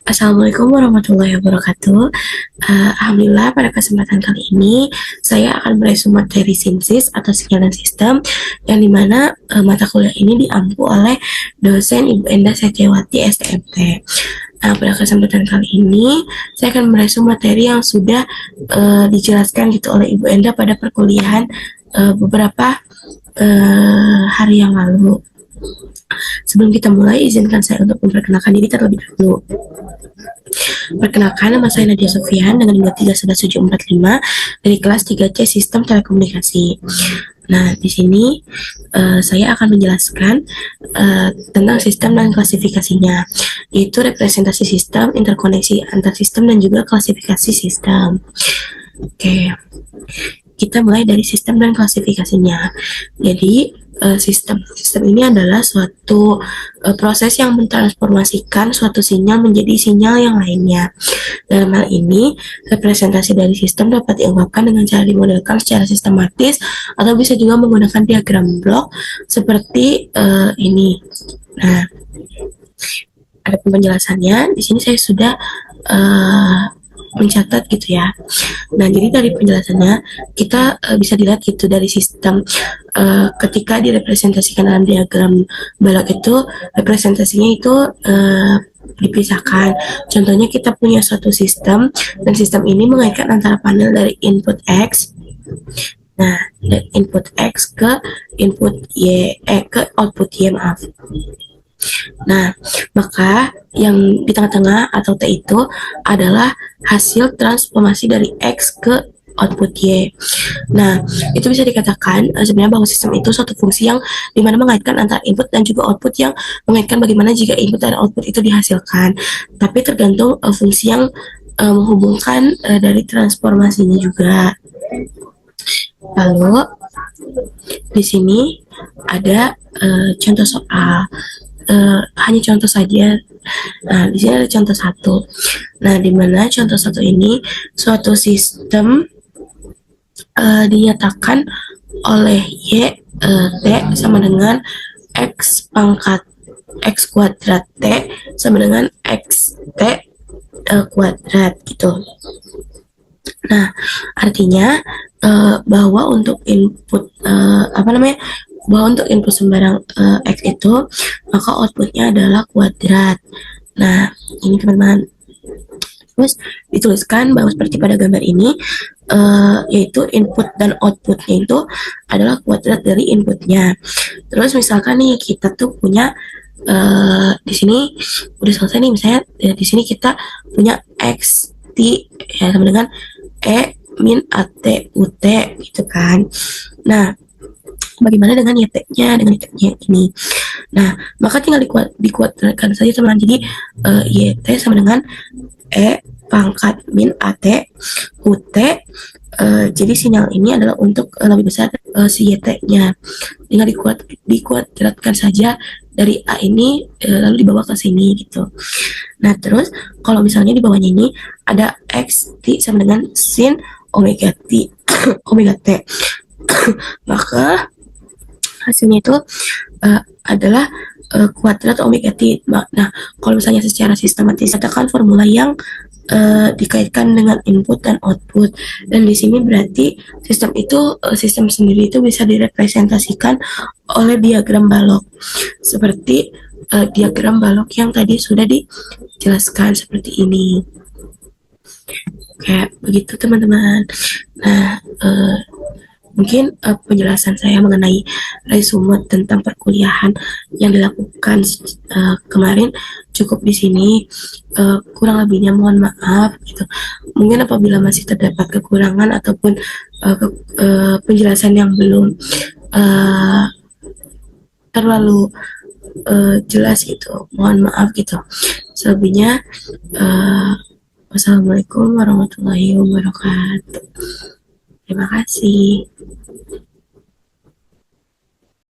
Assalamualaikum warahmatullahi wabarakatuh. Alhamdulillah pada kesempatan kali ini saya akan meresume materi SINSIS atau sinyal dan sistem yang dimana mata kuliah ini diampu oleh dosen Ibu Endah Setiawati STMT. Pada kesempatan kali ini saya akan meresume materi yang sudah dijelaskan gitu oleh Ibu Endah pada perkuliahan beberapa hari yang lalu. Sebelum kita mulai, izinkan saya untuk memperkenalkan diri terlebih dahulu. Perkenalkan, nama saya Nadia Sofian dengan nomor 31745 dari kelas 3C Sistem Telekomunikasi. Nah, di sini saya akan menjelaskan tentang sistem dan klasifikasinya, yaitu representasi sistem, interkoneksi antar sistem, dan juga klasifikasi sistem. Oke, kita mulai dari sistem dan klasifikasinya. Jadi, sistem ini adalah suatu proses yang mentransformasikan suatu sinyal menjadi sinyal yang lainnya. Dalam hal ini, representasi dari sistem dapat diungkapkan dengan cara dimodelkan secara sistematis atau bisa juga menggunakan diagram blok seperti ini. Nah, ada penjelasannya. Di sini saya sudah mencatat gitu ya. Nah, jadi dari penjelasannya kita bisa dilihat gitu dari sistem ketika direpresentasikan dalam diagram balok itu representasinya itu dipisahkan. Contohnya kita punya suatu sistem dan sistem ini mengaitkan antara panel dari input X. Nah, dari input X ke input Y ke output Y, maaf. Nah, maka yang di tengah-tengah atau T itu adalah hasil transformasi dari X ke output Y. Nah, itu bisa dikatakan sebenarnya bahwa sistem itu suatu fungsi yang dimana mengaitkan antara input dan juga output yang mengaitkan bagaimana jika input dan output itu dihasilkan. Tapi tergantung fungsi yang menghubungkan dari transformasinya juga. Lalu di sini ada contoh soal. Hanya contoh saja. Nah, di sini ada contoh satu. Nah, di mana contoh satu ini suatu sistem dinyatakan oleh Y T sama dengan X pangkat X kuadrat T sama dengan X T kuadrat gitu. Nah, artinya bahwa untuk input bahwa untuk input sembarang X itu maka outputnya adalah kuadrat. Nah, ini teman-teman. Terus dituliskan bahwa seperti pada gambar ini yaitu input dan outputnya itu adalah kuadrat dari inputnya. Terus misalkan nih kita tuh punya di sini udah selesai nih, misalnya di sini kita punya X T ya sama dengan E min AT UT gitu kan. Nah, bagaimana dengan YT-nya, dengan YT-nya ini? Nah, maka tinggal dikuadratkan saja teman. Jadi YT sama dengan E pangkat min AT UT. Jadi sinyal ini adalah untuk lebih besar si YT-nya. Tinggal dikuadratkan saja dari A ini lalu dibawa ke sini gitu. Nah, terus kalau misalnya di bawahnya ini ada X T sama dengan sin omega T omega T. Maka hasilnya itu adalah kuadrat omega T. Nah, kalau misalnya secara sistematis katakan formula yang dikaitkan dengan input dan output, dan di sini berarti sistem itu sistem sendiri itu bisa direpresentasikan oleh diagram balok seperti diagram balok yang tadi sudah dijelaskan seperti ini. Kayak begitu teman-teman. Nah, mungkin penjelasan saya mengenai resume tentang perkuliahan yang dilakukan kemarin cukup di sini. Kurang lebihnya mohon maaf gitu. Mungkin apabila masih terdapat kekurangan ataupun penjelasan yang belum terlalu jelas gitu, mohon maaf gitu. Selebihnya wassalamualaikum warahmatullahi wabarakatuh. Terima kasih.